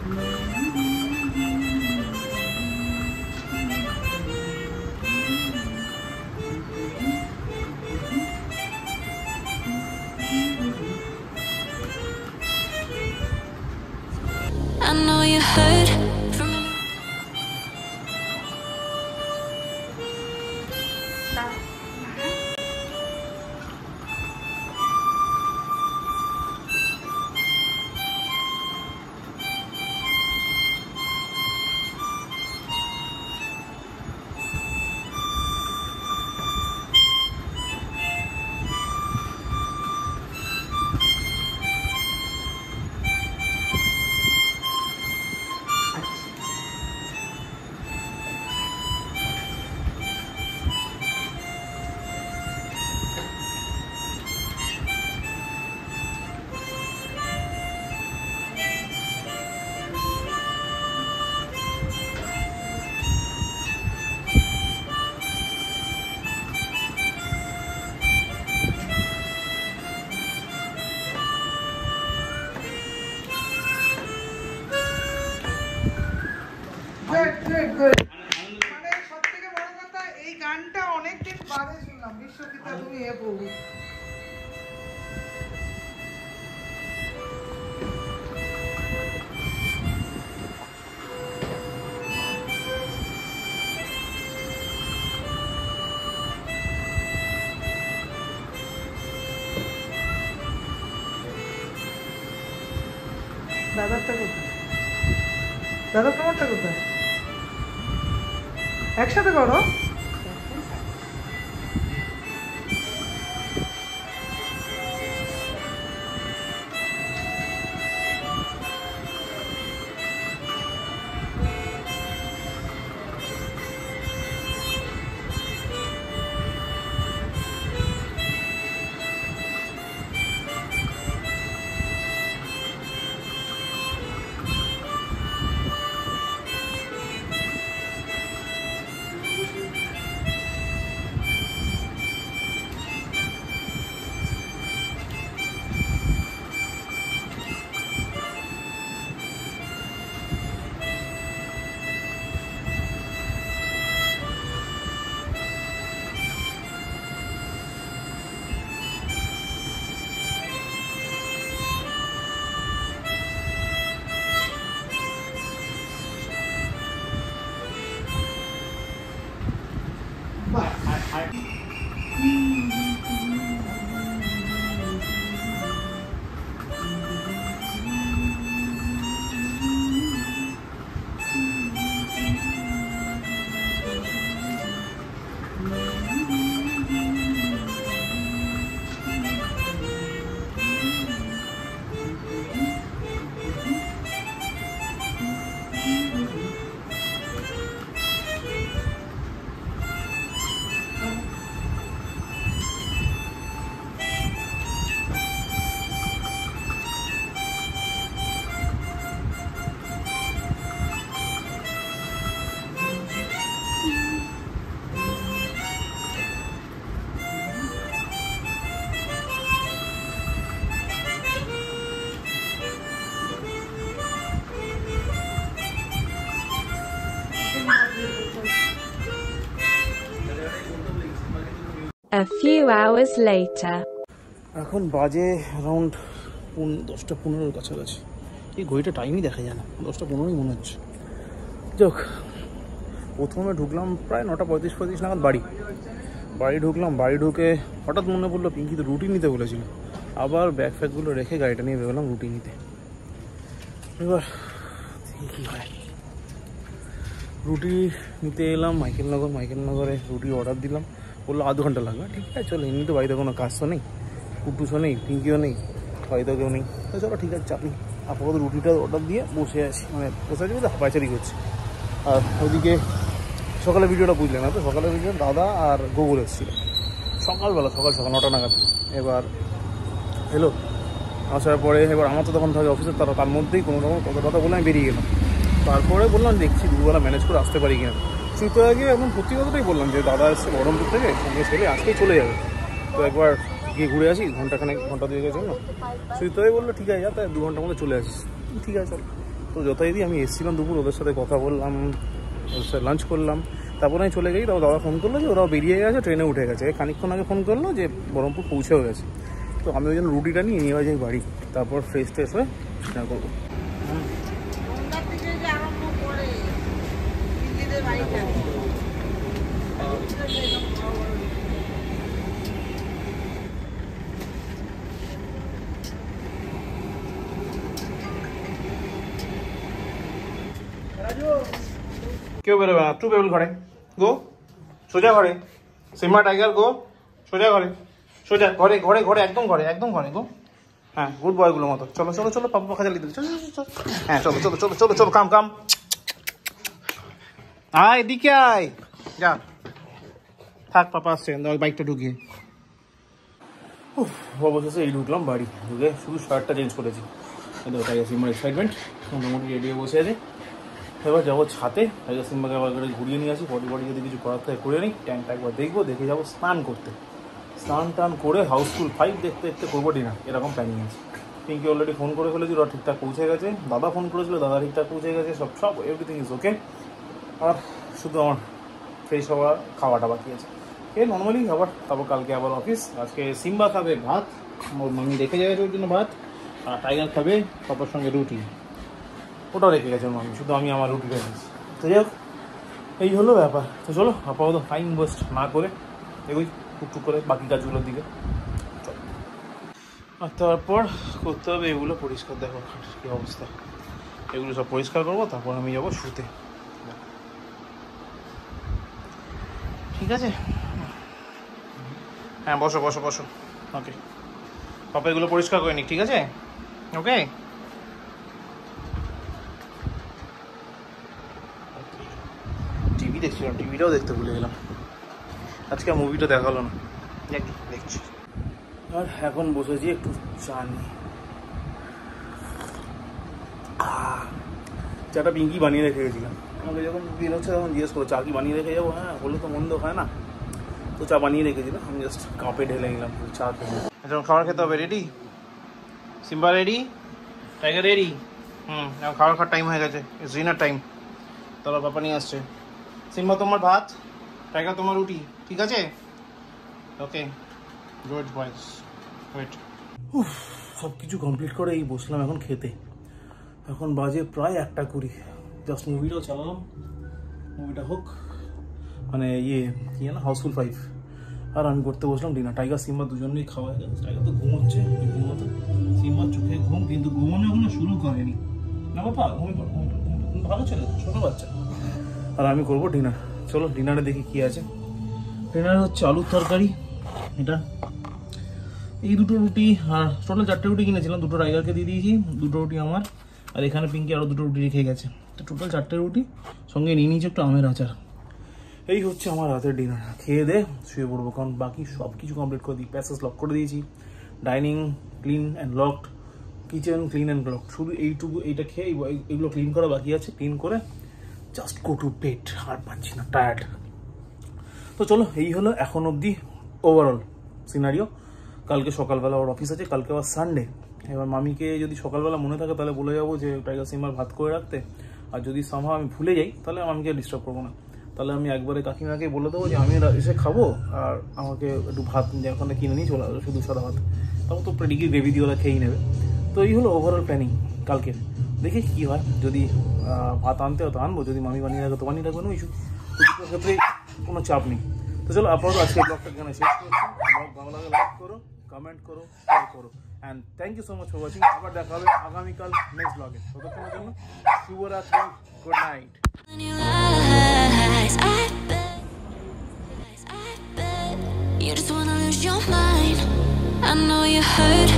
I know you heard from মানে সব থেকে বড় কথা এই গানটা অনেকদিন বাদে শুনলাম, বিশ্বপিতা তুমি হে প্রভু। দাদারটা কোথায়? দাদা তোমারটা কোথায়? একসাথে করো। A few hours later. এখন বাজে অ্যারাউন্ড 10টা 15-এর কাছাকাছি। এই ঘড়িটা টাইমই দেখা যায় না, 10টা 15ই মনে হচ্ছে। যাক, প্রথমে ঢুকলাম প্রায় 9:35 নাগাদ বাড়ি ঢুকলাম। বাড়ি ঢুকে হঠাৎ মনে পড়লো পিঙ্কি তো রুটি নিতে বলেছিল। আবার ব্যাগ ফ্যাগগুলো রেখে গাড়িটা নিয়ে বেরোলাম রুটি নিতে। এবার কী হয়, রুটি নিতে এলাম মাইকেলনগরে রুটি অর্ডার দিলাম। বললো আধ ঘন্টা লাগবে। ঠিক আছে চলো, এমনি তো বাড়িতে কোনো কাজ তো নেই, কুটুসও নেই, পিঙ্কিও নেই, বাড়িতে কেউ নেই, তো চলো ঠিক আছে চাপি। আপাতত রুটিটা অর্ডার দিয়ে বসে আছি, মানে বসে আছি বলতে পাইচারি করছি। আর ওইদিকে সকালে ভিডিওটা বুঝলে না তো, সকালের ভিডিও দাদা আর গোবর এসেছিলো সকালবেলা, সকাল 9টা নাগাদ। এবার এলো, আসার পরে এবার আমার তো তখন থাকে অফিসের, তার মধ্যেই কোনো রকম কথা বলে আমি বেরিয়ে গেলাম। তারপরে বললাম দেখছি দুবেলা ম্যানেজ করে আসতে পারি কিনা। শুতে আগে এখন সত্যি কথাটাই বললাম যে দাদা এসছে বহরমপুর থেকে, সঙ্গে ছেলে আজকেই চলে যাবে, তো একবার গিয়ে ঘুরে আসি ঘন্টা 2 জন্য। শুতে বললো ঠিক আছে যা, তাই 2 ঘন্টার মধ্যে চলে আসিস। ঠিক আছে চল। তো যথারীতি আমি এসেছিলাম দুপুর, ওদের সাথে কথা বললাম, ওদের সাথে লাঞ্চ করলাম, তারপরে আমি চলে গেছি। তারপর দাদা ফোন করলো যে ওরাও বেরিয়ে গেছে, ট্রেনে উঠে গেছে। খানিকক্ষণ আগে ফোন করলো যে বহরমপুর পৌঁছেও গেছে। তো আমি ওই জন্য রুটিটা নিয়ে যাই বাড়ি, তারপর ফ্রেশ ট্রেশ হয়ে ডিনার করবো। সন্ধ্যার থেকে যে আরম্ভ করে দিল্লিদের বাড়িটা কেউ বেরোবে না, টু বেবল ঘরে গো, সোজা ঘরে। সিম্বা টাইগার গো, সোজা ঘরে, সোজা ঘরে ঘরে ঘরে একদম ঘরে, একদম ঘরে গো। হ্যাঁ, গুড বয়গুলো মতো। চলো চলো চলো, পাপা পাখা চালিয়ে দিল। চলো চলো, হ্যাঁ চলো চলো চলো চলো চলো, কাম কাম। আয় এদিকে আয়, যা থাক, পাপা আসছে, বাইকটা ঢুকিয়ে। অবশেষে এই ঢুকলাম বাড়ি। ঢুকে শুধু শার্টটা চেঞ্জ করেছি, ওটাই সিম্বার এক্সাইটমেন্ট মোটামুটি রেডি হয়ে বসে আছে। এবার যাবো ছাতে, টাইগার সিম্বাকে আবার করে ঘুরিয়ে নিয়ে আসি। বডি যদি কিছু করার থাকে করে নিই, ট্যাঙ্কটা একবার দেখবো, দেখে যাবো স্নান করতে। স্নান টান করে হাউসফুল 5 দেখতে দেখতে করবো ডিনার, এরকম প্ল্যানিং আছে। পিঙ্কি অলরেডি ফোন করে ফেলেছিল, ওরা ঠিকঠাক পৌঁছে গেছে। দাদা ফোন করেছিল, দাদা ঠিকঠাক পৌঁছে গেছে। সব এভরিথিং ইজ ওকে। আর শুধু আমার ফ্রেশ হওয়া, খাওয়াটা বাকি আছে। নর্মালি আবার তারপর কালকে আবার অফিস। আজকে সিম্বা খাবে ভাত, ওর মামি রেখে যাবে ওর জন্য ভাত। আর টাইগার খাবে পাপার সঙ্গে রুটি, ওটাও রেখে গেছে মামি, শুধু আমি আমার রুটিটা নিয়েছি। তো যাই হোক, এই হলো ব্যাপার। তো চলো আপাতত টাইম ওয়েস্ট না করে এগোই টুকটুক করে বাকি কাজগুলোর দিকে। চলো, আর তারপর করতে হবে এগুলো পরিষ্কার। দেখো কী অবস্থা, এগুলো সব পরিষ্কার করবো, তারপর আমি যাবো শুতে। ঠিক আছে, হ্যাঁ বসো বসো বসো। ওকে, পাপা এগুলো পরিষ্কার করে নিক, ঠিক আছে? ওকে, টিভি দেখছিলাম, টিভিটাও দেখতে ভুলে গেলাম। আজকে মুভিটা দেখালো না, দেখছি। আর এখন বসেছি একটু চা নিয়ে। চাটা পিঙ্কি বানিয়ে রেখে গেছিলাম। আমাকে যখন দিন হচ্ছে তখন জিজ্ঞেস করো চা কি বানিয়ে রেখে যাবো। হ্যাঁ, হলে তো মন্দ হয় না। তো চা বানিয়ে রেখেছিলাম, আমি জাস্ট কাপে ঢেলে নিলাম চা খেয়ে। এখন খাবার খেতে হবে। Ready Simba? Ready tiger? Ready? এখন খাওয়ার টাইম হয়ে গেছে, ডিনার টাইম। তারপর পাপা নিয়ে আসছে। সিম্বা তোমার ভাত, টাইগার তোমার রুটি, ঠিক আছে? ওকে, গুড বয়েস। ওয়েট, সব কিছু কমপ্লিট করে এই বসলাম এখন খেতে। এখন বাজে প্রায় 1:20। জাস্ট মুভিটাও চালালাম, মুভিটা হোক, মানে কি না, হাউসফুল 5। আর আমি করতে বসলাম ডিনার। টাইগার সিম্বা দুজনেই খাওয়া হয়ে গেছে। টাইগার তো ঘুমোচ্ছে রীতিমতো, সিম্বার চোখে ঘুম, কিন্তু ঘুমানো এখনো শুরু করেনি। না বাবা, ঘুমিয়ে পড়ো, ভালো ছেলে, ছোটো বাচ্চা। আর আমি করবো ডিনার। চলো ডিনারে দেখি কি আছে। ডিনারে হচ্ছে আলুর তরকারি, এটা, এই দুটো রুটি, আর টোটাল 4টে রুটি কিনেছিলাম। 2টো টাইগারকে দিয়ে দিয়েছি, 2টো রুটি আমার, আর এখানে পিঙ্কি আরও 2টো রুটি রেখে গেছে। তো টোটাল 4টে রুটি, সঙ্গে নিয়ে নিয়েছি একটু আমের আচার। এই হচ্ছে আমার রাতের ডিনার। খেয়ে দে শুয়ে পড়বো, কারণ বাকি সব কিছু কমপ্লিট করে দিই। প্যাসেজ লক করে দিয়েছি, dining clean and locked, kitchen clean and locked. শুধু এইটুকু, এইটা খেয়ে এগুলো ক্লিন করা বাকি আছে। ক্লিন করে জাস্ট গো টু বেড, আর পাচ্ছি না, টায়ার্ড। তো চলো, এই হলো এখন অবধি ওভারঅল সিনারিও। কালকে সকালবেলা ওর অফিস আছে, কালকে আবার সানডে। এবার মামিকে যদি সকালবেলা মনে থাকে তাহলে বলে যাবো যে টাইগার সিম্বার ভাত করে রাখতে। আর যদি সামহাও আমি ভুলে যাই তাহলে মামিকে ডিস্টার্ব করবো না। তাহলে আমি একবারে কাকিমাকে বলে দেবো যে আমি এসে খাবো, আর আমাকে একটু ভাত ওখানে কিনে নিয়ে চলে আসবে, শুধু সাদা ভাত। তারপর তো প্রেডিকি গ্রেভি দিয়ে ওরা খেয়েই নেবে। তো এই হলো ওভারঅল প্ল্যানিং কালকে। দেখি কী হয়, যদি ভাত আনতে হয় তো আনবো, যদি মামি বানিয়ে রাখো তো বানিয়ে রাখবো, না ইস্যু। তো দুটোর ক্ষেত্রে কোনো চাপ নেই। তো চলো আপাতত আজকে ব্লগটা এখানে শেষ করছি। ব্লগ ভালো লাগে লাইক করো, কমেন্ট করো, শেয়ার করো, and thank you so much for watching. আবার দেখা হবে আগামীকাল নেক্সট ব্লগে। ততক্ষণের জন্য শুভরাত্রি, good night. In your eyes, I bet you just wanna lose your mind. I know you hurt